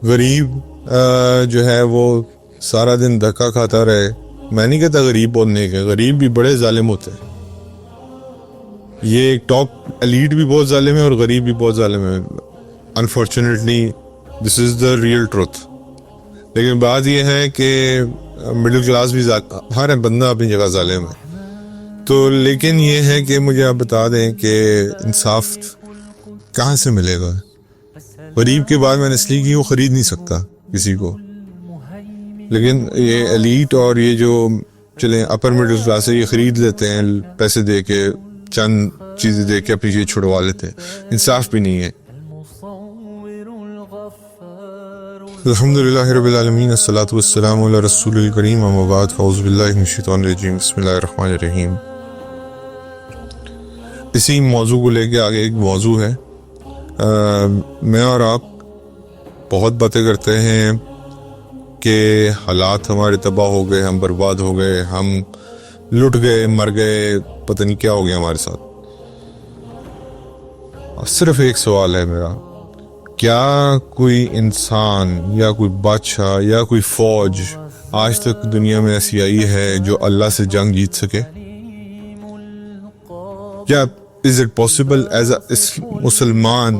غریب جو ہے وہ سارا دن دھکا کھاتا رہے. میں نہیں کہتا غریب بہت نیک ہے، غریب بھی بڑے ظالم ہوتے ہیں. یہ ایک ٹاپ ایلیٹ بھی بہت ظالم ہے اور غریب بھی بہت ظالم ہے. Unfortunately this is the real truth. لیکن بات یہ ہے کہ مڈل کلاس بھی ہر بندہ اپنی جگہ ظالم ہے. تو لیکن یہ ہے کہ مجھے آپ بتا دیں کہ انصاف کہاں سے ملے گا. غریب کے بعد میں نے اس لیے کہ وہ خرید نہیں سکتا کسی کو. لیکن یہ ایلیٹ اور یہ جو چلیں اپر مڈل کلاس ہے، یہ خرید لیتے ہیں پیسے دے کے، چند چیزیں دے کے اپنی چیز چھڑوا لیتے ہیں. انصاف بھی نہیں ہے. الحمدللہ رب العالمین، الصلاۃ والسلام علی رسول الکریم، اما بعد، اعوذ باللہ من الشیطان الرجیم، بسم اللہ الرحمن الرحیم. اسی موضوع کو لے کے آگے ایک موضوع ہے. میں اور آپ بہت باتیں کرتے ہیں کہ حالات ہمارے تباہ ہو گئے، ہم برباد ہو گئے، ہم لٹ گئے، مر گئے، پتہ نہیں کیا ہو گیا ہمارے ساتھ. صرف ایک سوال ہے میرا، کیا کوئی انسان یا کوئی بادشاہ یا کوئی فوج آج تک دنیا میں ایسی آئی ہے جو اللہ سے جنگ جیت سکے؟ کیا is it possible as a Musalman,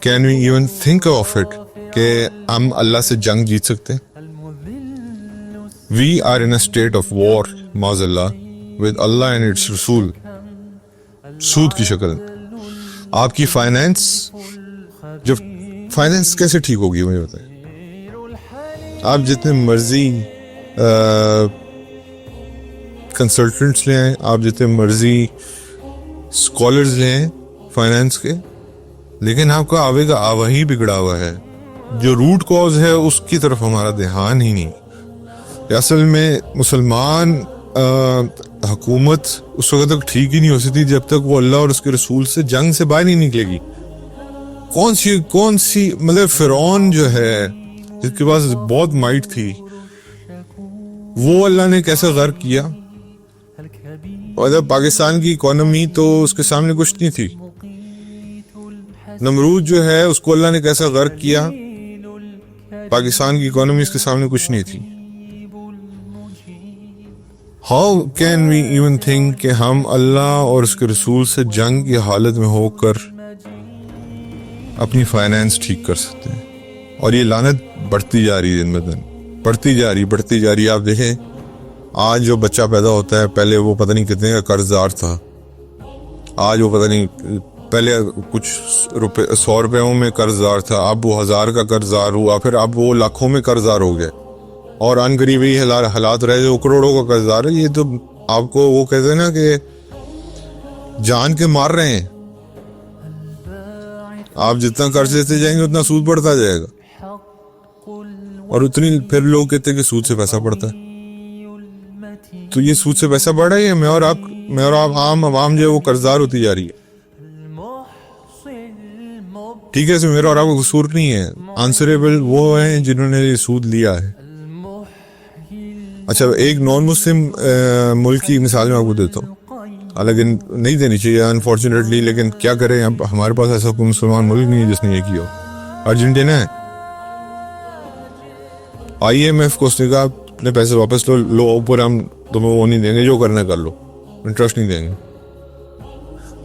can we even think of it کہ ہم اللہ سے جنگ جیت سکتے ہیں؟ We are in a state of war معاذ اللہ with Allah and its Rasool. سود کی شکل. آپ کی فائنینس، جب فائنینس کیسے ٹھیک ہوگی مجھے بتائیں. آپ جتنے مرضی کنسلٹنٹس لے آئیں، آپ جتنے مرضی اسکالرز لے آئیں فائنینس کے، لیکن آپ کا آوے کا آوا ہی بگڑا ہوا ہے. جو روٹ کاز ہے اس کی طرف ہمارا دھیان ہی نہیں. اصل میں مسلمان حکومت اس وقت تک ٹھیک ہی نہیں ہو سکتی جب تک وہ اللہ اور اس کے رسول سے جنگ سے باہر نہیں نکلے گی. کون سی مطلب فرعون جو ہے جس کے پاس بہت مائٹ تھی، وہ اللہ نے کیسے غرق کیا؟ اور پاکستان کی اکانومی تو اس کے سامنے کچھ نہیں تھی. نمرود جو ہے اس کو اللہ نے کیسا غرق کیا؟ پاکستان کی اکانومی اس کے سامنے کچھ نہیں تھی. How can we even think کہ ہم اللہ اور اس کے رسول سے جنگ کی حالت میں ہو کر اپنی فائنینس ٹھیک کر سکتے ہیں؟ اور یہ لعنت بڑھتی جا رہی ہے دن بدن، بڑھتی جا رہی. آپ دیکھیں آج جو بچہ پیدا ہوتا ہے، پہلے وہ پتہ نہیں کتنے کا قرض دار تھا، آج وہ پتہ نہیں، پہلے کچھ 100 روپیوں میں قرض دار تھا، اب وہ 1000 کا قرض دار ہوا، پھر اب وہ لاکھوں میں قرض دار ہو گئے، اور ان قریب ہی حالات رہے جو کروڑوں کا قرض دار ہے. یہ تو آپ کو وہ کہتے ہیں نا کہ جان کے مار رہے ہیں. آپ جتنا قرض دیتے جائیں گے اتنا سود بڑھتا جائے گا، اور اتنی پھر لوگ کہتے ہیں کہ سود سے پیسہ بڑھتا ہے. تو یہ سود سے پیسہ بڑھ رہا ہے، میں اور آپ عام عوام جو ہے وہ قرضدار ہوتی جا رہی ہے. ٹھیک ہے، اس میں میرا اور آپ کا قصور نہیں ہے. آنسریبل وہ ہیں جنہوں نے یہ سود لیا ہے. اچھا، ایک نان مسلم ملک کی مثال میں آپ کو دیتا ہوں، حالانکہ نہیں دینی چاہیے انفارچونیٹلی، لیکن کیا کریں، اب ہمارے پاس ایسا کوئی مسلمان ملک نہیں ہے جس نے یہ کیا ہو. ارجنٹینا ہے. IMF کو اس نے کہا اپنے پیسے واپس لو، اوپر ہم تمہیں وہ نہیں دیں گے، جو کرنا کر لو، انٹرسٹ نہیں دیں گے.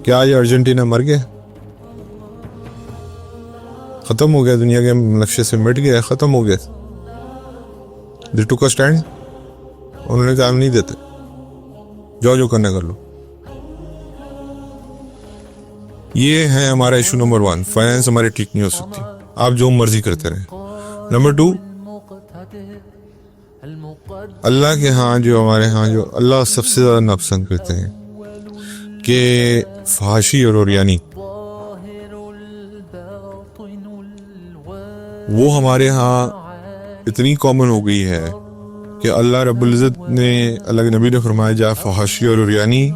کیا آج ارجنٹینا مر گیا؟ ختم ہو گیا، دنیا کے نقشے سے مٹ گیا، ختم ہو گیا. دی ٹوک اے اسٹینڈ. انہوں نے کہا ہم نہیں دیتے، جو کرنا کر لو. یہ ہے ہمارا ایشو نمبر 1. فائنینس ہماری ٹھیک نہیں ہو سکتی، آپ جو مرضی کرتے رہیں. نمبر 2، اللہ کے ہاں جو ہمارے ہاں جو اللہ سب سے زیادہ ناپسند کرتے ہیں کہ فحاشی اور عریانی، وہ ہمارے ہاں اتنی کامن ہو گئی ہے کہ اللہ رب العزت نے، اللہ کے نبی نے فرمایا جہاں فحاشی اور عریانی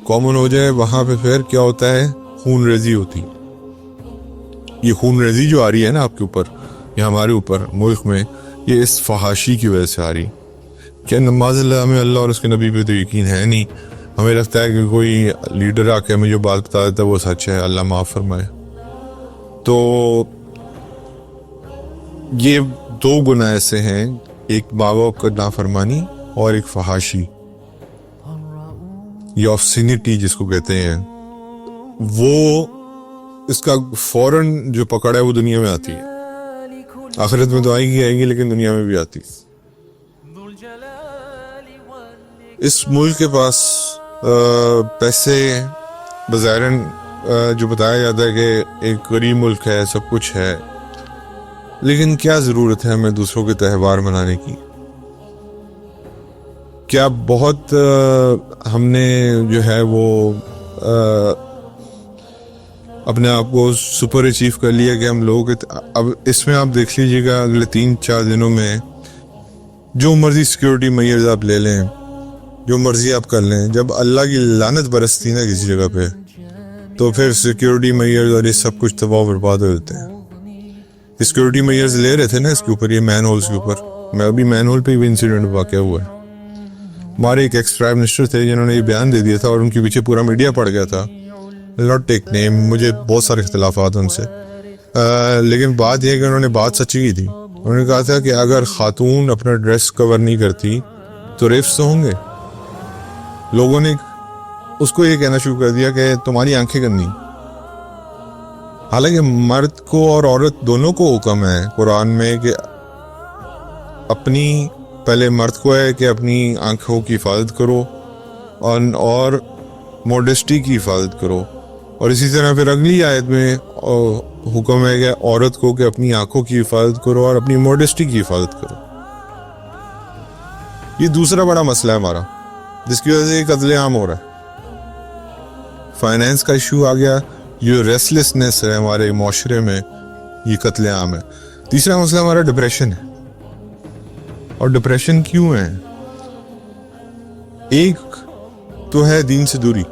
کامن ہو جائے وہاں پہ پھر کیا ہوتا ہے؟ خون ریزی ہوتی. یہ خون ریزی جو آ رہی ہے نا آپ کے اوپر یا ہمارے اوپر ملک میں، یہ اس فحاشی کی وجہ سے آ رہی. کیا نماز اللہ، ہمیں اللہ اور اس کے نبی پہ تو یقین ہے نہیں. ہمیں لگتا ہے کہ کوئی لیڈر آ کے ہمیں جو بات بتا دیتا ہے وہ سچ ہے، اللہ معاف فرمائے. تو یہ دو گناہ ایسے ہیں، ایک ماں باپ کا نافرمانی اور ایک فحاشی یا آبسینٹی جس کو کہتے ہیں، وہ اس کا فوراً جو پکڑ ہے وہ دنیا میں آتی ہے، آخرت میں تو آئے گی لیکن دنیا میں بھی آتی ہے۔ اس ملک کے پاس پیسے بظاہراً جو بتایا جاتا ہے کہ ایک غریب ملک ہے، سب کچھ ہے، لیکن کیا ضرورت ہے ہمیں دوسروں کے تہوار منانے کی؟ کیا بہت ہم نے جو ہے وہ اپنے آپ کو سپر اچیو کر لیا کہ ہم لوگ اب اس میں آپ دیکھ لیجئے گا اگلے 3-4 دنوں میں جو مرضی سیکیورٹی میئرز آپ لے لیں، جو مرضی آپ کر لیں، جب اللہ کی لعنت برستی نا کسی جگہ پہ تو پھر سیکیورٹی میئرز اور یہ سب کچھ تباہ و برباد ہو جاتے ہیں۔ سیکیورٹی میئرز لے رہے تھے نا اس کے اوپر، یہ مین ہولز کے اوپر، میں ابھی مین ہول پہ بھی انسیڈنٹ واقع ہوا ہے۔ ہمارے ایک ایکس پرائم منسٹر تھے جنہوں نے یہ بیان دے دیا تھا اور ان کے پیچھے پورا میڈیا پڑ گیا تھا، ناٹ ٹیک نیم، مجھے بہت سارے اختلافات ان سے، لیکن بات یہ ہے کہ انہوں نے بات سچی کی تھی۔ انہوں نے کہا تھا کہ اگر خاتون اپنا ڈریس کور نہیں کرتی تو ریپس تو ہوں گے۔ لوگوں نے اس کو یہ کہنا شروع کر دیا کہ تمہاری آنکھیں گندی، حالانکہ مرد کو اور عورت دونوں کو حکم ہے قرآن میں کہ اپنی، پہلے مرد کو ہے کہ اپنی آنکھوں کی حفاظت کرو اور موڈسٹی کی حفاظت کرو، اور اسی طرح پھر اگلی آیت میں حکم ہے کہ عورت کو کہ اپنی آنکھوں کی حفاظت کرو اور اپنی موڈسٹی کی حفاظت کرو۔ یہ دوسرا بڑا مسئلہ ہے ہمارا جس کی وجہ سے یہ قتل عام ہو رہا ہے۔ فائنینس کا ایشو آ گیا، یہ ریسٹلیسنس ہے ہمارے معاشرے میں، یہ قتل عام ہے۔ تیسرا مسئلہ ہمارا ڈپریشن ہے، اور ڈپریشن کیوں ہے؟ ایک تو ہے دین سے دوری،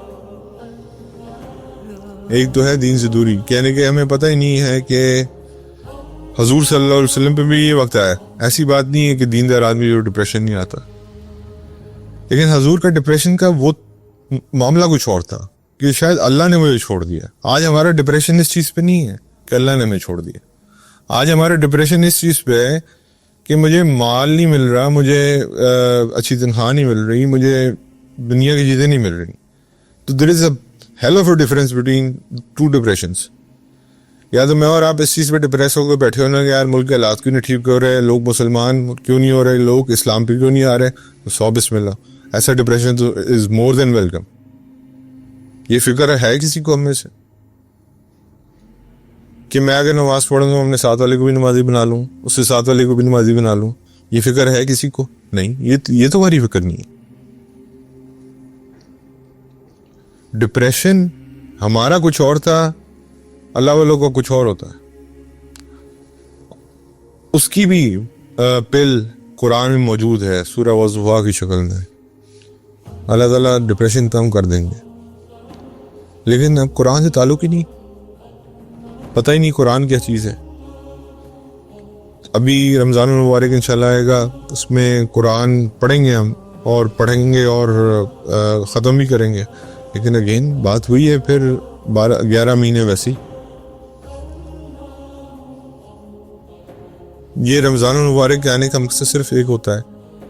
کہنے کہ ہمیں پتہ ہی نہیں ہے کہ حضور صلی اللہ علیہ وسلم پہ بھی یہ وقت آیا۔ ایسی بات نہیں ہے کہ دیندار آدمی جو ڈپریشن نہیں آتا، لیکن حضور کا ڈپریشن کا وہ معاملہ کچھ اور تھا کہ شاید اللہ نے مجھے چھوڑ دیا۔ آج ہمارا ڈپریشن اس چیز پہ نہیں ہے کہ اللہ نے مجھے چھوڑ دیا، آج ہمارا ڈپریشن اس چیز پہ ہے کہ مجھے مال نہیں مل رہا، مجھے اچھی تنخواہ نہیں مل رہی، مجھے دنیا کی چیزیں نہیں مل رہی۔ تو there is a hell of a difference between two depressions۔ یا تو میں اور آپ اس چیز پہ ڈپریس ہو کے بیٹھے ہونا کہ یار ملک کے حالات کیوں نہیں ٹھیک ہو رہے، لوگ مسلمان کیوں نہیں ہو رہے، لوگ اسلام پہ کیوں نہیں آ رہے، تو 100 بسم اللہ، ایسا ڈپریشن تو از مور دین ویلکم۔ یہ فکر ہے کسی کو ہم میں سے کہ میں اگر نماز پڑھوں تو اپنے ساتھ والے کو بھی نمازی بنا لوں، اس سے ساتھ والے کو بھی نمازی بنا لوں؟ یہ فکر ہے کسی کو؟ نہیں، یہ تو ہماری فکر نہیں ہے۔ ڈپریشن ہمارا کچھ اور تھا، اللہ والوں کا کچھ اور ہوتا ہے۔ اس کی بھی پل قرآن میں موجود ہے، سورہ والضحیٰ کی شکل میں۔ اللہ تعالیٰ ڈپریشن کم کر دیں گے، لیکن اب قرآن سے تعلق ہی نہیں، پتہ ہی نہیں قرآن کیا چیز ہے۔ ابھی رمضان المبارک انشاءاللہ آئے گا، اس میں قرآن پڑھیں گے ہم، اور پڑھیں گے اور ختم بھی کریں گے، لیکن اگین بات ہوئی ہے پھر 11 مہینے ویسی۔ یہ رمضان المبارک کے آنے کا مقصد صرف ایک ہوتا ہے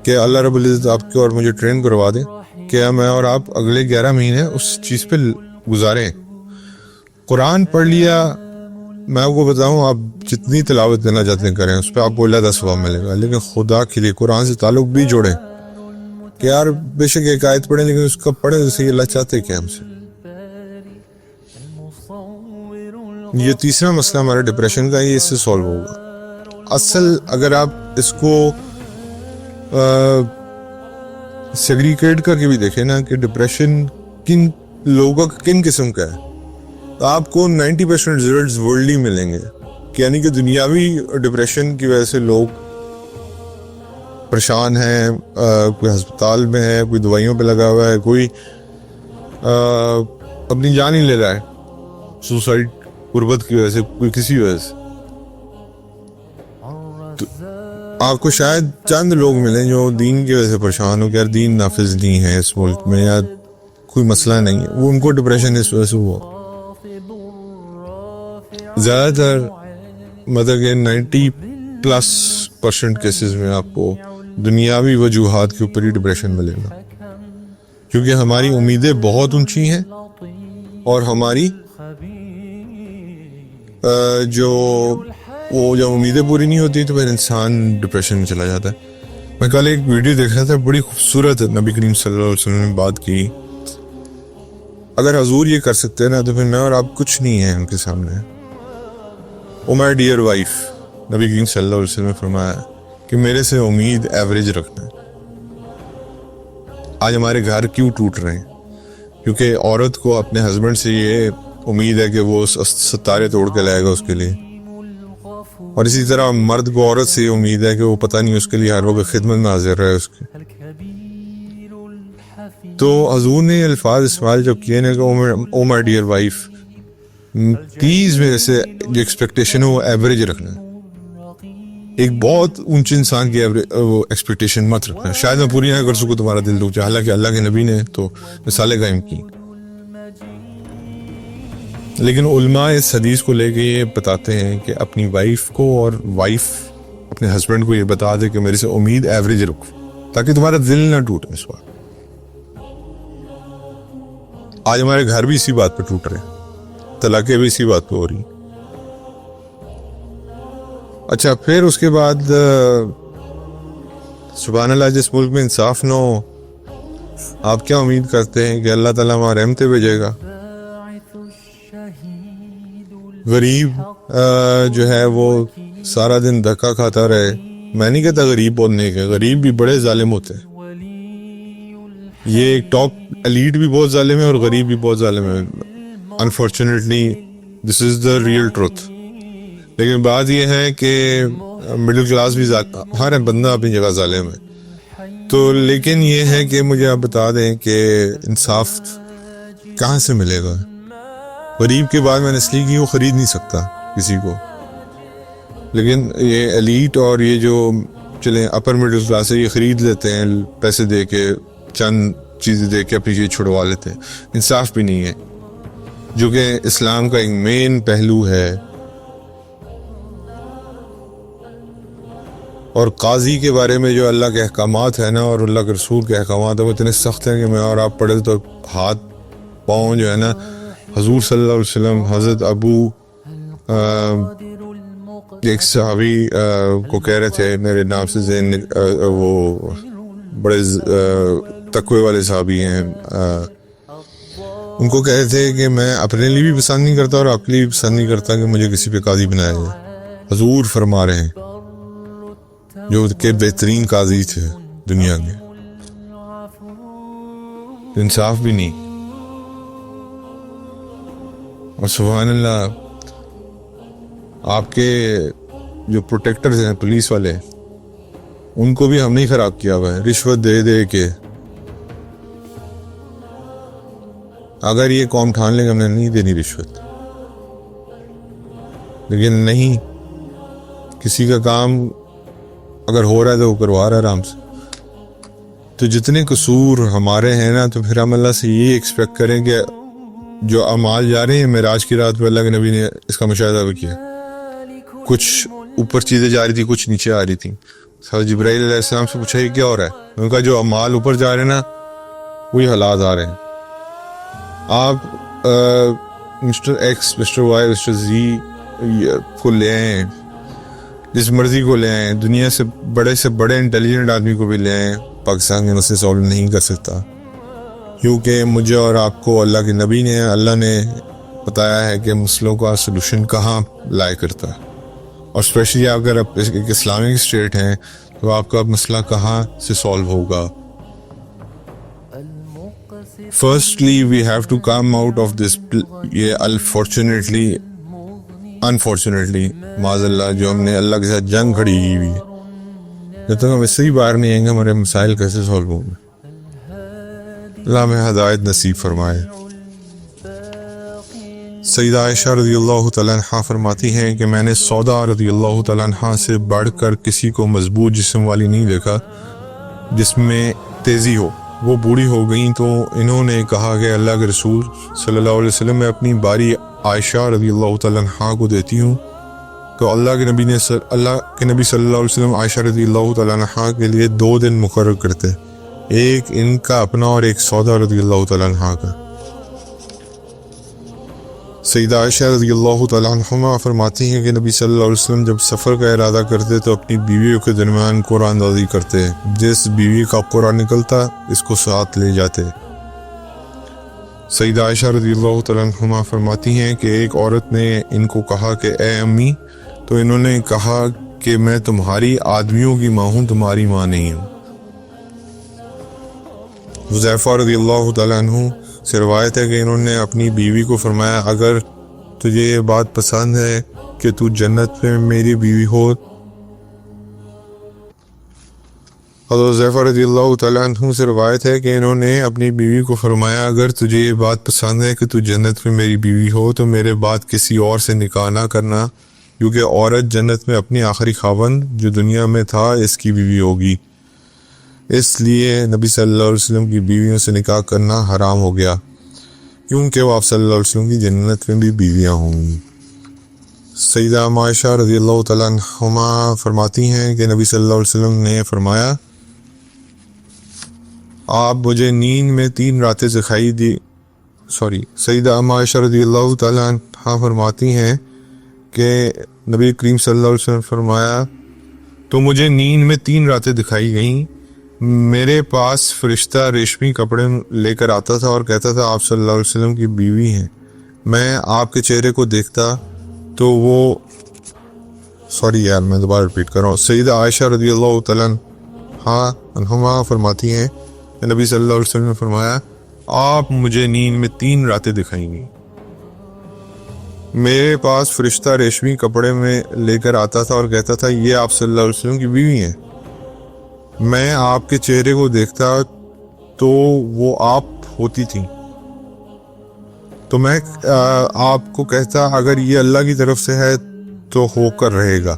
کہ اللہ رب العزت آپ کو اور مجھے ٹرین کروا دے کہ میں اور آپ اگلے 11 مہینے اس چیز پہ گزاریں۔ قرآن پڑھ لیا، میں آپ کو بتاؤں، آپ جتنی تلاوت کرنا چاہتے ہیں کریں، اس پہ آپ کو اللہ 10 ثواب ملے گا، لیکن خدا کے لیے قرآن سے تعلق بھی جوڑیں کہ یار بے شک ایک آیت پڑھیں لیکن اس کا پڑھیں جیسے اللہ چاہتے کہ ہم سے۔ یہ تیسرا مسئلہ ہمارے ڈپریشن کا، یہ اس سے سولو ہوگا۔ اصل اگر آپ اس کو سیگریگیٹ کر کے بھی دیکھیں نا کہ ڈپریشن کن لوگوں کا کن قسم کا ہے، تو آپ کو 90% ریزلٹس ورلڈلی ملیں گے، یعنی کہ دنیاوی ڈپریشن کی وجہ سے لوگ پریشان ہیں، کوئی ہسپتال میں ہے، کوئی دوائیوں پہ لگا ہوا ہے، کوئی اپنی جان ہی لے رہا ہے سوسائڈ، غربت کی وجہ سے، کوئی کسی وجہ سے۔ تو آپ کو شاید چند لوگ ملیں جو دین کی وجہ سے پریشان ہو کہ یار دین نافذ نہیں ہے اس ملک میں، یا کوئی مسئلہ نہیں ہے، وہ ان کو ڈپریشن اس وجہ سے ہوا۔ زیادہ تر مطلب کہ 90% کیسز میں آپ کو دنیاوی وجوہات کے اوپر ہی ڈپریشن ملے گا، کیونکہ ہماری امیدیں بہت اونچی ہیں اور ہماری جو جب امیدیں پوری نہیں ہوتی تو پھر انسان ڈپریشن میں چلا جاتا ہے۔ میں کل ایک ویڈیو دیکھ رہا تھا، بڑی خوبصورت نبی کریم صلی اللہ علیہ وسلم نے بات کی، اگر حضور یہ کر سکتے ہیں نا تو پھر میں اور آپ کچھ نہیں ہیں ان کے سامنے۔ او مائی ڈیئر وائف، نبی کریم صلی اللہ علیہ وسلم نے فرمایا کہ میرے سے امید ایوریج رکھنا ہے۔ آج ہمارے گھر کیوں ٹوٹ رہے ہیں؟ کیونکہ عورت کو اپنے ہسبینڈ سے یہ امید ہے کہ وہ ستارے توڑ کے لائے گا اس کے لیے، اور اسی طرح مرد کو عورت سے یہ امید ہے کہ وہ پتہ نہیں اس کے لیے ہر وقت خدمت میں حاضر رہے اس کے۔ تو حضور نے الفاظ استعمال جب کیے نا کہ او مائی ڈیئر وائف، پلیز میرے سے جو ایکسپیکٹیشن ہے وہ ایوریج رکھنا ہے، ایک بہت اونچے انسان کی وہ ایکسپیکٹیشن مت رکھنا ہے، شاید میں پوری نہ کر سکوں تمہارا دل دکھ جائے، حالانکہ اللہ کے نبی نے تو مثالیں قائم کی۔ لیکن علماء اس حدیث کو لے کے یہ بتاتے ہیں کہ اپنی وائف کو اور وائف اپنے ہسبینڈ کو یہ بتا دے کہ میرے سے امید ایوریج رکھو، تاکہ تمہارا دل نہ ٹوٹے اس وقت۔ آج ہمارے گھر بھی اسی بات پہ ٹوٹ رہے ہیں، طلاقیں بھی اسی بات پہ ہو رہی۔ اچھا، پھر اس کے بعد سبحان اللہ، جس ملک میں انصاف نہ ہو، آپ کیا امید کرتے ہیں کہ اللہ تعالیٰ وہاں رحمتیں بھیجے گا؟ غریب جو ہے وہ سارا دن دھکا کھاتا رہے۔ میں نہیں کہتا غریب بہت نیک ہے، غریب بھی بڑے ظالم ہوتے ہیں، یہ ایک ٹاپ ایلیٹ بھی بہت ظالم ہے اور غریب بھی بہت ظالم ہے، unfortunately this is the real truth. لیکن بات یہ ہے کہ مڈل کلاس بھی ہر بندہ اپنی جگہ ظالم ہے، تو لیکن یہ ہے کہ مجھے آپ بتا دیں کہ انصاف کہاں سے ملے گا؟ غریب کے بعد میں نے اس لیے کہ وہ خرید نہیں سکتا کسی کو، لیکن یہ ایلیٹ اور یہ جو چلیں اپر مڈل کلاس ہے، یہ خرید لیتے ہیں پیسے دے کے، چند چیزیں دے کے اپنی چیز چھڑوا لیتے ہیں۔ انصاف بھی نہیں ہے، جو کہ اسلام کا ایک مین پہلو ہے۔ اور قاضی کے بارے میں جو اللہ کے احکامات ہیں نا اور اللہ کے رسول کے احکامات ہیں، وہ اتنے سخت ہیں کہ میں اور آپ پڑھے تو ہاتھ پاؤں جو ہے نا، حضور صلی اللہ علیہ وسلم حضرت ابو ایک صحابی کو کہہ رہے تھے، میرے نام سے ذہن وہ بڑے تقوی والے صحابی ہیں، ان کو کہہ رہے تھے کہ میں اپنے لیے بھی پسند نہیں کرتا اور آپ کے لیے بھی پسند نہیں کرتا کہ مجھے کسی پہ قاضی بنایا جائے۔ حضور فرما رہے ہیں جو کہ بہترین قاضی تھے دنیا کے، انصاف بھی نہیں۔ اور سبحان اللہ، آپ کے جو پروٹیکٹرز ہیں پولیس والے، ان کو بھی ہم نے خراب کیا ہوا ہے رشوت دے دے کے۔ اگر یہ قوم ٹھان لے کہ ہم نے نہیں دینی رشوت، لیکن نہیں، کسی کا کام اگر ہو رہا ہے تو وہ کروا رہا ہے آرام سے۔ تو جتنے قصور ہمارے ہیں نا، تو پھر ہم اللہ سے یہ ایکسپیکٹ کریں کہ جو اعمال جا رہے ہیں معراج کی رات پہ، اللہ کے نبی نے اس کا مشاہدہ بھی کیا، کچھ اوپر چیزیں جا رہی تھی، کچھ نیچے آ رہی تھی۔ حضرت جبرائیل علیہ السلام سے پوچھا یہ کیا ہو رہا ہے؟ انہوں نے کہا جو اعمال اوپر جا رہے ہیں نا وہی حالات آ رہے ہیں۔ آپ mister X, mister Y, mister Z کو لے آئیں، جس مرضی کو لے آئیں، دنیا سے بڑے انٹیلیجنٹ آدمی کو بھی لے آئیں، پاکستان کے مسئلے سالو نہیں کر سکتا، کیونکہ مجھے اور آپ کو اللہ کے نبی نے، اللہ نے بتایا ہے کہ مسئلوں کا سلوشن کہاں لائے کرتا ہے، اور اسپیشلی اگر آپ ایک اسلامک اسٹیٹ ہیں تو آپ کا مسئلہ کہاں سے سالو ہوگا۔ Firstly we have to come out of this, یہ انفارچونیٹلی معاذ اللہ جو ہم نے اللہ کے ساتھ جنگ کھڑی کی ہوئی ہے، جب تک ہم اس سے ہی باہر نہیں آئیں گے ہمارے مسائل کیسے سالو ہوں گے؟ اللہ میں ہدایت نصیب فرمائے۔ سیدہ عائشہ رضی اللہ تعالیٰ عنہ فرماتی ہیں کہ میں نے سودا رضی اللہ تعالیٰ عنہ سے بڑھ کر کسی کو مضبوط جسم والی نہیں دیکھا جس میں تیزی ہو۔ وہ بوڑھی ہو گئیں تو انہوں نے کہا کہ اللہ کے رسول صلی اللہ علیہ وسلم، میں اپنی باری عائشہ رضی اللہ تعالیٰ عنہ کو دیتی ہوں تو اللہ کے نبی صلی اللہ علیہ وسلم عائشہ رضی اللہ تعالیٰ عنہا کے لیے 2 دن مقرر کرتے، ایک ان کا اپنا اور ایک سودا رضی اللہ تعالیٰ عنہا کا۔ سیدہ عائشہ رضی اللہ تعالیٰ عنہما فرماتی ہیں کہ نبی صلی اللہ علیہ وسلم جب سفر کا ارادہ کرتے تو اپنی بیویوں کے درمیان قرآن اندازی کرتے، جس بیوی کا قرآن نکلتا اس کو ساتھ لے جاتے۔ سیدہ عائشہ رضی اللہ تعالیٰ عنہما فرماتی ہیں کہ ایک عورت نے ان کو کہا کہ اے امی، تو انہوں نے کہا کہ میں تمہاری آدمیوں کی ماں ہوں، تمہاری ماں نہیں ہوں۔ حذیفہ رضی اللہ تعالیٰ عنہ سے روایت ہے کہ انہوں نے اپنی بیوی کو فرمایا اگر تجھے یہ بات پسند ہے کہ تو جنت میں میری بیوی ہو۔ حضرت حذیفہ رضی اللہ تعالیٰ عنہ سے روایت ہے کہ انہوں نے اپنی بیوی کو فرمایا اگر تجھے یہ بات پسند ہے کہ تو جنت میں میری بیوی ہو تو میرے بعد کسی اور سے نکاح نہ کرنا، کیونکہ عورت جنت میں اپنی آخری خاوند جو دنیا میں تھا اس کی بیوی ہوگی، اس لیے نبی صلی اللہ علیہ وسلم کی بیویوں سے نکاح کرنا حرام ہو گیا، کیونکہ وہ آپ صلی اللہ علیہ وسلم کی جنت میں بھی بیویاں ہوں گی۔ سیدہ عائشہ رضی اللہ تعالیٰ عنہما فرماتی ہیں کہ نبی صلی اللہ علیہ وسلم نے فرمایا آپ مجھے نیند میں 3 راتیں دکھائی دی۔ سیدہ عائشہ رضی اللہ تعالیٰ عنہا فرماتی ہیں کہ نبی کریم صلی اللہ علیہ وسلم فرمایا تو مجھے نیند میں 3 راتیں دکھائی گئیں، میرے پاس فرشتہ ریشمی کپڑے لے کر آتا تھا اور کہتا تھا آپ صلی اللہ علیہ وسلم کی بیوی ہیں، میں آپ کے چہرے کو دیکھتا تو وہ میں دوبارہ ریپیٹ کر رہا ہوں۔ سیدہ عائشہ رضی اللہ تعالیٰ عنہا فرماتی ہیں کہ نبی صلی اللہ علیہ وسلم نے فرمایا آپ مجھے نیند میں 3 راتیں دکھائیں گی، میرے پاس فرشتہ ریشمی کپڑے میں لے کر آتا تھا اور کہتا تھا یہ آپ صلی اللہ علیہ وسلم کی بیوی ہیں، میں آپ کے چہرے کو دیکھتا تو وہ آپ ہوتی تھیں، تو میں آپ کو کہتا اگر یہ اللہ کی طرف سے ہے تو ہو کر رہے گا،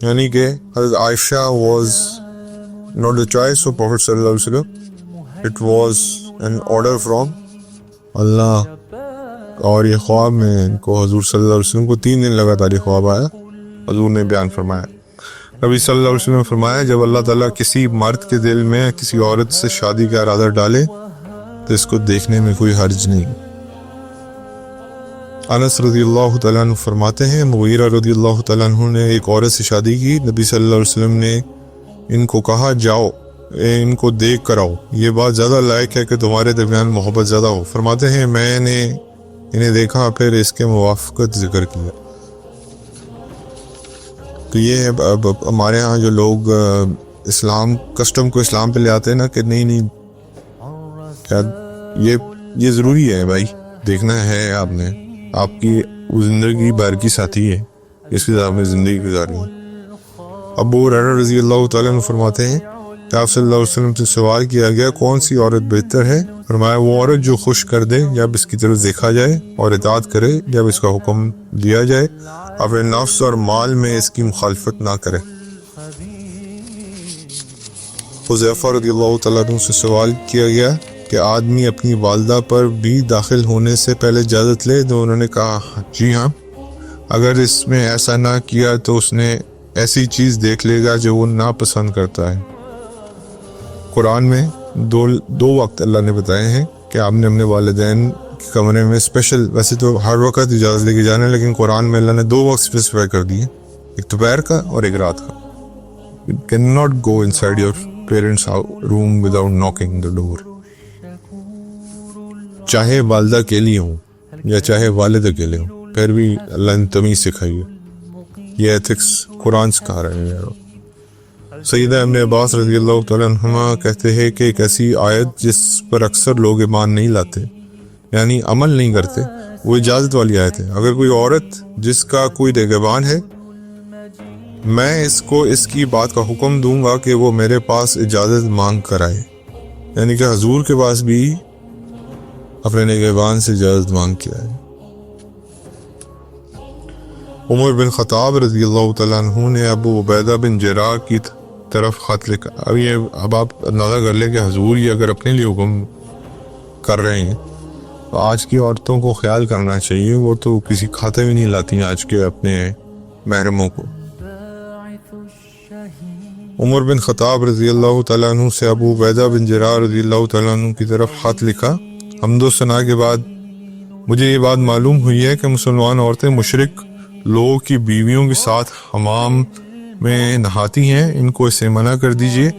یعنی کہ حضرت عائشہ was not the choice of Prophet صلی اللہ علیہ وسلم, it was an order from اللہ. اور یہ خواب میں ان کو حضور صلی اللہ علیہ وسلم کو 3 دن لگاتار یہ خواب آیا. حضور نے بیان فرمایا, نبی صلی اللہ علیہ وسلم نے فرمایا جب اللہ تعالیٰ کسی مرد کے دل میں کسی عورت سے شادی کا ارادہ ڈالے تو اس کو دیکھنے میں کوئی حرج نہیں. انس رضی اللہ تعالیٰ عنہ فرماتے ہیں مغیرہ رضی اللہ تعالیٰ عنہ نے ایک عورت سے شادی کی. نبی صلی اللہ علیہ وسلم نے ان کو کہا جاؤ ان کو دیکھ کر آؤ, یہ بات زیادہ لائق ہے کہ تمہارے درمیان محبت زیادہ ہو. فرماتے ہیں میں نے انہیں دیکھا پھر اس کے موافقت ذکر کیا. تو یہ ہے ہمارے ہاں جو لوگ اسلام کسٹم کو اسلام پہ لے آتے ہیں نا کہ نہیں کیا یہ ضروری ہے بھائی, دیکھنا ہے آپ نے, آپ کی زندگی بار کی ساتھی ہے, اس کے ساتھ میں زندگی گزارنی ہے. ابو ہریرہ رضی اللہ تعالیٰ عنہ فرماتے ہیں کہ آپ صلی اللہ علیہ وسلم سے سوال کیا گیا کون سی عورت بہتر ہے؟ فرمایا وہ عورت جو خوش کر دے جب اس کی طرف دیکھا جائے اور اطاعت کرے جب اس کا حکم دیا جائے, اپنے نفس اور مال میں اس کی مخالفت نہ کرے. حذیفہ رضی اللہ تعالیٰ عنہ سے سوال کیا گیا کہ آدمی اپنی والدہ پر بھی داخل ہونے سے پہلے اجازت لے, تو انہوں نے کہا جی ہاں, اگر اس میں ایسا نہ کیا تو اس نے ایسی چیز دیکھ لے گا جو وہ ناپسند کرتا ہے. قرآن میں دو وقت اللہ نے بتائے ہیں کہ آپ نے اپنے والدین کے کمرے میں اسپیشل, ویسے تو ہر وقت اجازت لے کے جانا ہے, لیکن قرآن میں اللہ نے 2 وقت اسپیسیفائی کر دیے, ایک دوپہر کا اور ایک رات کا. You cannot go inside your parents' room without knocking the door. چاہے والدہ اکیلی ہوں یا چاہے والد اکیلے ہوں, پھر بھی اللہ نے تمیز سکھائی ہے. یہ ایتھکس قرآن سکھا رہے ہیں. سیدہ ابن عباس رضی اللہ تعالیٰ عنہما کہتے ہیں کہ ایک ایسی آیت جس پر اکثر لوگ ایمان نہیں لاتے یعنی عمل نہیں کرتے, وہ اجازت والی آیت ہے. اگر کوئی عورت جس کا کوئی نگہبان ہے, میں اس کو اس کی بات کا حکم دوں گا کہ وہ میرے پاس اجازت مانگ کر آئے, یعنی کہ حضور کے پاس بھی اپنے نگہبان سے اجازت مانگ کے آئے. عمر بن خطاب رضی اللہ تعالیٰ عنہ نے ابو عبیدہ بن جراح کی طرف خط لکھا. اب آپ اندازہ کر لیں کہ حضور یہ اگر اپنے لیے حکم کر رہے ہیں تو آج کی عورتوں کو خیال کرنا چاہیے, وہ تو کسی کھاتے بھی نہیں لاتی ہیں آج کے اپنے محرموں کو۔ عمر بن خطاب رضی اللہ تعالیٰ عنہ سے ابو عبیدہ بن جراح رضی اللہ تعالیٰ عنہ کی طرف خط لکھا، حمد و ثنا کے بعد مجھے یہ بات معلوم ہوئی ہے کہ مسلمان عورتیں مشرک لوگوں کی بیویوں کے ساتھ حمام میں نہاتی ہیں، ان کو اسے منع کر دیجیے،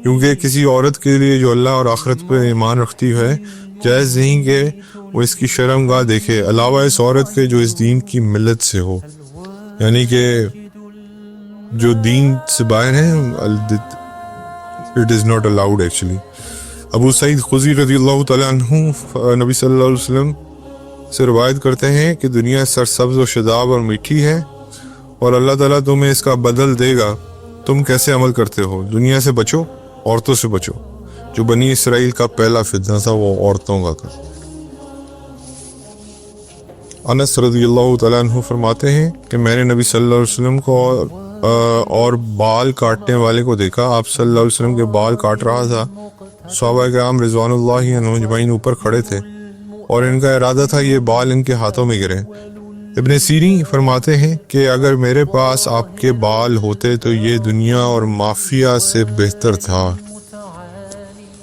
کیونکہ کسی عورت کے لیے جو اللہ اور آخرت پر ایمان رکھتی ہے جائز نہیں کہ وہ اس کی شرم گاہ دیکھے، علاوہ اس عورت کے جو اس دین کی ملت سے ہو، یعنی کہ جو دین سے باہر ہیں it is not allowed actually۔ ابو سعید خدری رضی اللہ تعالیٰ عنہ نبی صلی اللہ علیہ وسلم سے روایت کرتے ہیں کہ دنیا سرسبز و شاداب اور میٹھی ہے اور اللہ تعالیٰ تمہیں اس کا بدل دے گا، تم کیسے عمل کرتے ہو؟ دنیا سے بچو، عورتوں سے بچو۔ جو بنی اسرائیل کا پہلا فتنہ تھا وہ عورتوں کا تھا۔ انس رضی اللہ تعالیٰ عنہ فرماتے ہیں کہ میں نے نبی صلی اللہ علیہ وسلم کو اور بال کاٹنے والے کو دیکھا، آپ صلی اللہ علیہ وسلم کے بال کاٹ رہا تھا، صحابہ کرام رضوان اللہ عنہم اجمعین اوپر کھڑے تھے اور ان کا ارادہ تھا یہ بال ان کے ہاتھوں میں گرے۔ ابن سیرین فرماتے ہیں کہ اگر میرے پاس آپ کے بال ہوتے تو یہ دنیا اور مافیا سے بہتر تھا۔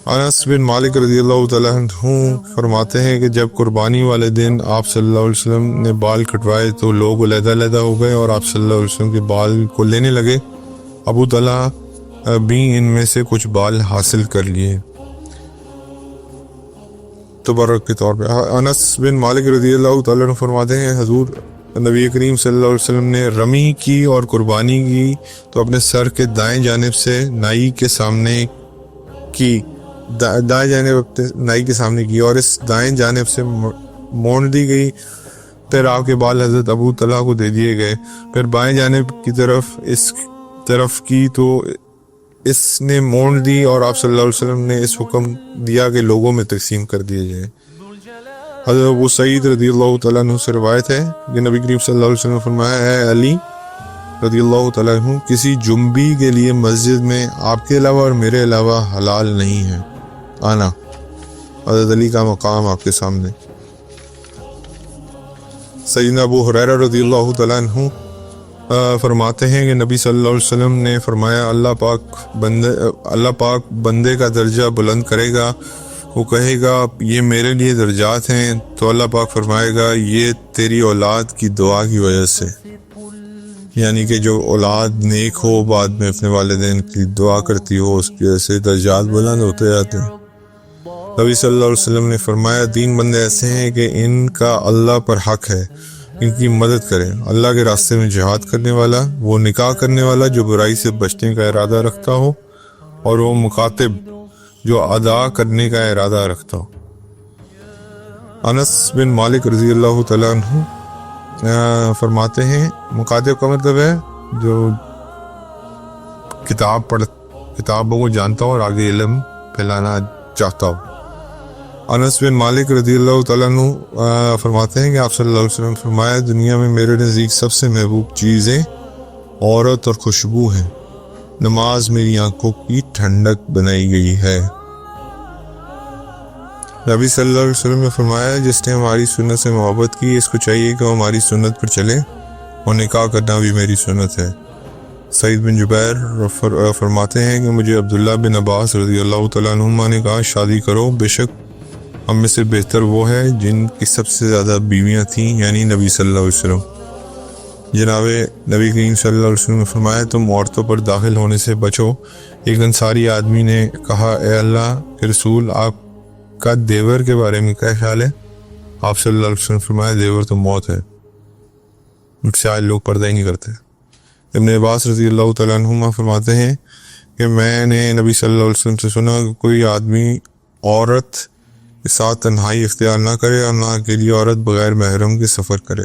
انس بن مالک رضی اللہ تعالیٰ عنہ فرماتے ہیں کہ جب قربانی والے دن آپ صلی اللہ علیہ وسلم نے بال کٹوائے تو لوگ علیحدہ علیحدہ ہو گئے اور آپ صلی اللہ علیہ وسلم کے بال کو لینے لگے، ابو طلحہ بھی ان میں سے کچھ بال حاصل کر لیے تبرک کے طور پہ۔ انس بن مالک رضی اللہ تعالیٰ عنہ فرماتے ہیں حضور نبی کریم صلی اللہ علیہ وسلم نے رمی کی اور قربانی کی تو اپنے سر کے دائیں جانب سے نائی کے سامنے کی، دائیں جانب نائی کے سامنے کی، اور اس دائیں جانب سے موڑ دی گئی پھر آپ کے بال حضرت ابو طلحہ کو دے دیے گئے، پھر بائیں جانب کی طرف اس طرف کی تو اس نے موڑ دی اور آپ صلی اللہ علیہ وسلم نے اس حکم دیا کہ لوگوں میں تقسیم کر دیے جائے۔ حضرت ابو سعید رضی اللہ تعالیٰ عنہ سے روایت ہے کہ نبی کریم صلی اللہ علیہ وسلم نے فرمایا، اے علی رضی اللہ تعالیٰ عنہ، کسی جنبی کے لیے مسجد میں آپ کے علاوہ اور میرے علاوہ حلال نہیں ہے آنا۔ حضرت علی کا مقام آپ کے سامنے۔ سیدنا ابو ہریرہ رضی اللہ تعالیٰ عنہ فرماتے ہیں کہ نبی صلی اللہ علیہ وسلم نے فرمایا، اللہ پاک بندے کا درجہ بلند کرے گا، وہ کہے گا یہ میرے لیے درجات ہیں، تو اللہ پاک فرمائے گا یہ تیری اولاد کی دعا کی وجہ سے، یعنی کہ جو اولاد نیک ہو بعد میں اپنے والدین کی دعا کرتی ہو اس کی وجہ سے درجات بلند ہوتے جاتے ہیں۔ نبی صلی اللہ علیہ وسلم نے فرمایا، 3 بندے ایسے ہیں کہ ان کا اللہ پر حق ہے، ان کی مدد کریں، اللہ کے راستے میں جہاد کرنے والا، وہ نکاح کرنے والا جو برائی سے بچنے کا ارادہ رکھتا ہو، اور وہ مکاتب جو ادا کرنے کا ارادہ رکھتا ہو۔ انس بن مالک رضی اللہ تعالیٰ عنہ فرماتے ہیں، مکاتب کا مطلب ہے جو کتابوں کو جانتا ہو اور آگے علم پھیلانا چاہتا ہو۔ انس بن مالک رضی اللہ تعالیٰ عنہ فرماتے ہیں کہ آپ صلی اللہ علیہ وسلم فرمایا، دنیا میں میرے نزدیک سب سے محبوب چیزیں عورت اور خوشبو ہیں، نماز میری آنکھوں کی ٹھنڈک بنائی گئی ہے۔ نبی صلی اللہ علیہ وسلم نے فرمایا، جس نے ہماری سنت سے محبت کی اس کو چاہیے کہ وہ ہماری سنت پر چلے، اور نکاح کرنا بھی میری سنت ہے۔ سعید بن جبیر فرماتے ہیں کہ مجھے عبداللہ بن عباس رضی اللہ تعالیٰ عنہما نے کہا، شادی کرو، بے شک ہم میں سے بہتر وہ ہے جن کی سب سے زیادہ بیویاں تھیں، یعنی نبی صلی اللہ علیہ وسلم۔ جناب نبی کریم صلی اللہ علیہ وسلم نے فرمایا، تم عورتوں پر داخل ہونے سے بچو۔ ایک انصاری آدمی نے کہا، اے اللہ کے رسول، آپ کا دیور کے بارے میں کیا خیال ہے؟ آپ صلی اللہ علیہ وسلم نے فرمایا، دیور تو موت ہے، مجھ سے آج لوگ پردہ ہی نہیں کرتے۔ ابن عباس رضی اللہ تعالیٰ عنہما فرماتے ہیں کہ میں نے نبی صلی اللہ علیہ وسلم سے سنا کہ کوئی آدمی عورت کے ساتھ تنہائی اختیار نہ کرے اور نہ اکیلی عورت بغیر محرم کے سفر کرے۔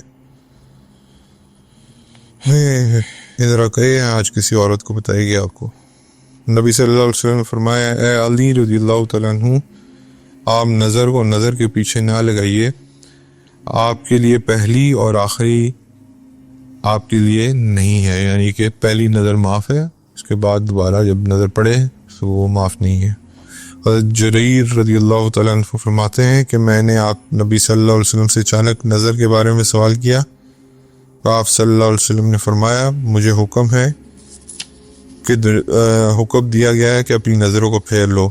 ادھر کہے آج کسی عورت کو بتائے گی آپ کو۔ نبی صلی اللہ علیہ وسلم نے فرمایا، اے علی رضی اللہ تعالیٰ عنہ، آپ نظر کو نظر کے پیچھے نہ لگائیے، آپ کے لیے پہلی اور آخری آپ کے لیے نہیں ہے، یعنی کہ پہلی نظر معاف ہے، اس کے بعد دوبارہ جب نظر پڑے تو وہ معاف نہیں ہے۔ حضرت جریر رضی اللہ تعالیٰ عنہ فرماتے ہیں کہ میں نے آپ نبی صلی اللہ علیہ وسلم سے اچانک نظر کے بارے میں سوال کیا آپ صلی اللہ علیہ وسلم نے فرمایا مجھے حکم ہے کہ حکم دیا گیا ہے کہ اپنی نظروں کو پھیر لو۔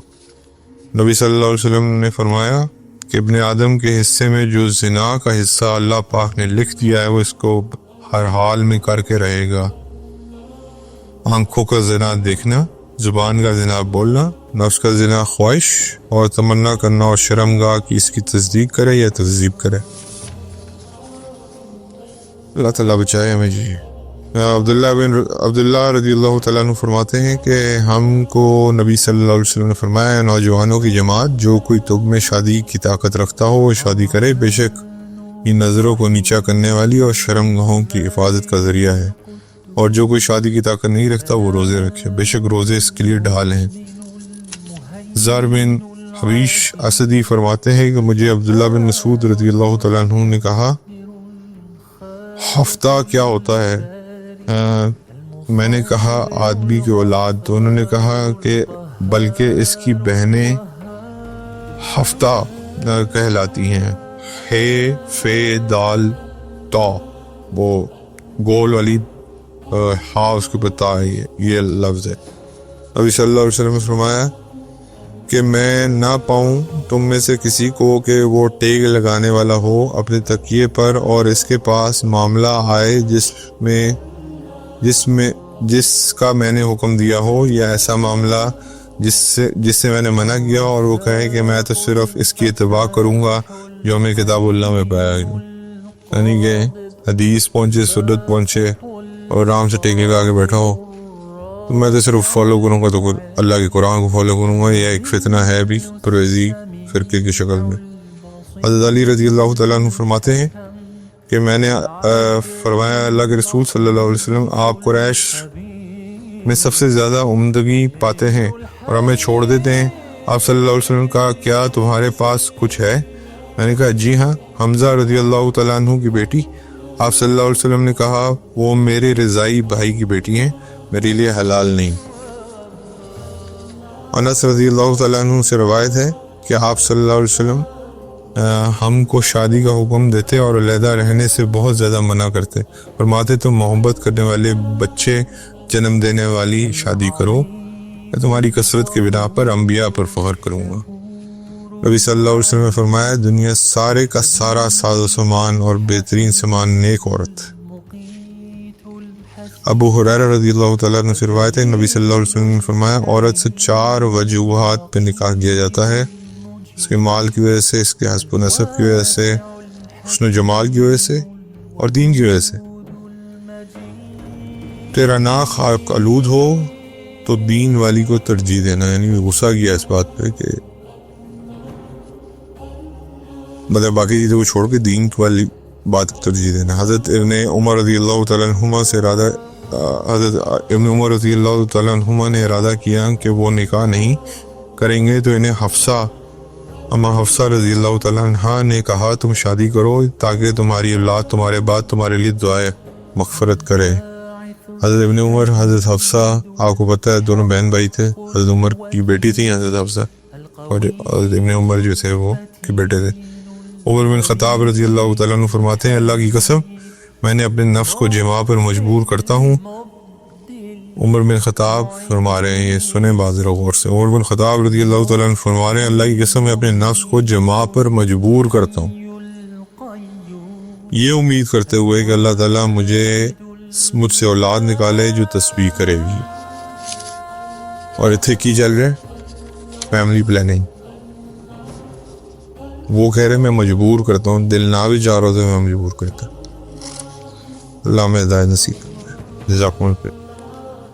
نبی صلی اللہ علیہ وسلم نے فرمایا کہ ابن آدم کے حصے میں جو زنا کا حصہ اللہ پاک نے لکھ دیا ہے وہ اس کو ہر حال میں کر کے رہے گا۔ آنکھوں کا زنا دیکھنا، زبان کا زنا بولنا، نفس کا زنا خواہش اور تمنا کرنا اور شرمگاہ کی اس کی تصدیق کرے یا تکذیب کرے۔ اللہ تعالیٰ بچائے ہمیں جی۔ عبداللہ رضی اللہ تعالیٰ عنہ فرماتے ہیں کہ ہم کو نبی صلی اللہ علیہ وسلم نے فرمایا نوجوانوں کی جماعت جو کوئی تگ میں شادی کی طاقت رکھتا ہو وہ شادی کرے، بے شک یہ نظروں کو نیچا کرنے والی اور شرمگاہوں کی حفاظت کا ذریعہ ہے، اور جو کوئی شادی کی طاقت نہیں رکھتا وہ روزے رکھے، بے شک روزے اس کے لیے ڈھال ہیں۔ زر بن حبیش اسدی فرماتے ہیں کہ مجھے عبداللہ بن مسعود رضی اللہ تعالیٰ عنہ نے کہا ہفتہ کیا ہوتا ہے؟ میں نے کہا آدمی کی اولاد، تو انہوں نے کہا کہ بلکہ اس کی بہنیں ہفتہ کہلاتی ہیں، ہے فے دال تا، وہ گول والی ہاں اس کے پتا ہے، یہ لفظ ہے۔ نبی صلی اللہ علیہ وسلم نے فرمایا کہ میں نہ پاؤں تم میں سے کسی کو کہ وہ ٹیگ لگانے والا ہو اپنے تکیے پر اور اس کے پاس معاملہ آئے جس کا میں نے حکم دیا ہو، یا ایسا معاملہ جس سے میں نے منع کیا، اور وہ کہے کہ میں تو صرف اس کی اتباع کروں گا جو ہمیں کتاب اللہ میں پایا گیا، یعنی کہ حدیث پہنچے، سنت پہنچے اور آرام سے ٹیک لگا کے بیٹھا ہو، تو میں تو صرف فالو کروں گا، تو اللہ کے قرآن کو فالو کروں گا۔ یہ ایک فتنہ ہے بھی پرویزی فرقے کی شکل میں۔ حضرت علی رضی اللہ تعالیٰ عنہ فرماتے ہیں کہ میں نے فرمایا اللہ کے رسول صلی اللہ علیہ وسلم آپ قریش میں سب سے زیادہ عمدگی پاتے ہیں اور ہمیں چھوڑ دیتے ہیں۔ آپ صلی اللہ علیہ وسلم کا کیا تمہارے پاس کچھ ہے؟ میں نے کہا جی ہاں، حمزہ رضی اللہ تعالیٰ عنہ کی بیٹی۔ آپ صلی اللہ علیہ وسلم نے کہا وہ میرے رضائی بھائی کی بیٹی ہیں، میرے لیے حلال نہیں۔ انس رضی اللہ تعالیٰ عنہ سے روایت ہے کہ آپ صلی اللہ علیہ وسلم ہم کو شادی کا حکم دیتے اور علیحدہ رہنے سے بہت زیادہ منع کرتے، فرماتے تم محبت کرنے والے بچے جنم دینے والی شادی کرو، میں تمہاری کثرت کے بنا پر انبیاء پر فخر کروں گا۔ نبی صلی اللہ علیہ وسلم نے فرمایا دنیا سارے کا سارا ساز و سامان اور بہترین سامان نیک عورت۔ ابو ہریرہ رضی اللہ تعالیٰ عنہ سے روایت ہے نبی صلی اللہ علیہ وسلم نے فرمایا عورت سے 4 وجوہات پہ نکاح کیا جاتا ہے، اس کے مال کی وجہ سے، اس کے حسب و نسب کی وجہ سے، حسن و جمال کی وجہ سے اور دین کی وجہ سے۔ تیرا ناک خاک آلود ہو تو دین والی کو ترجیح دینا، یعنی غصہ کیا اس بات پہ کہ مطلب باقی چیزوں کو چھوڑ کے دین والی بات کو ترجیح دینا۔ حضرت ابن عمر رضی اللہ تعالیٰ عنہما سے حضرت ابن عمر رضی اللہ تعالیٰ عنہما نے ارادہ کیا کہ وہ نکاح نہیں کریں گے، تو انہیں اما حفصہ رضی اللہ تعالیٰ عنہ نے کہا تم شادی کرو تاکہ تمہاری اولاد تمہارے بعد تمہارے لیے دعائے مغفرت کرے۔ حضرت ابن عمر، حضرت حفصہ، آپ کو پتہ ہے دونوں بہن بھائی تھے، حضرت عمر کی بیٹی تھی حضرت حفصہ، اور حضرت ابن عمر جو تھے وہ کے بیٹے تھے۔ عمر بن خطاب رضی اللہ تعالیٰ عنہ فرماتے ہیں اللہ کی قسم میں نے اپنے نفس کو جماع پر مجبور کرتا ہوں۔ عمر بن خطاب فرما رہے ہیں، یہ سنیں بازر غور سے، عمر بن خطاب رضی اللہ تعالیٰ عنہ فرما رہے ہیں اللہ کی قسم میں اپنے نفس کو جماع پر مجبور کرتا ہوں، یہ امید کرتے ہوئے کہ اللہ تعالیٰ مجھ سے اولاد نکالے جو تسبیح کرے گی۔ اور اتنے کی چل رہے فیملی پلاننگ، وہ کہہ رہے میں مجبور کرتا ہوں، دل نہ بھی چاہ رہا تھا میں مجبور کرتا۔ اللہ میں ہدایت نصیب کرے۔ جزاکم اللہ خیر۔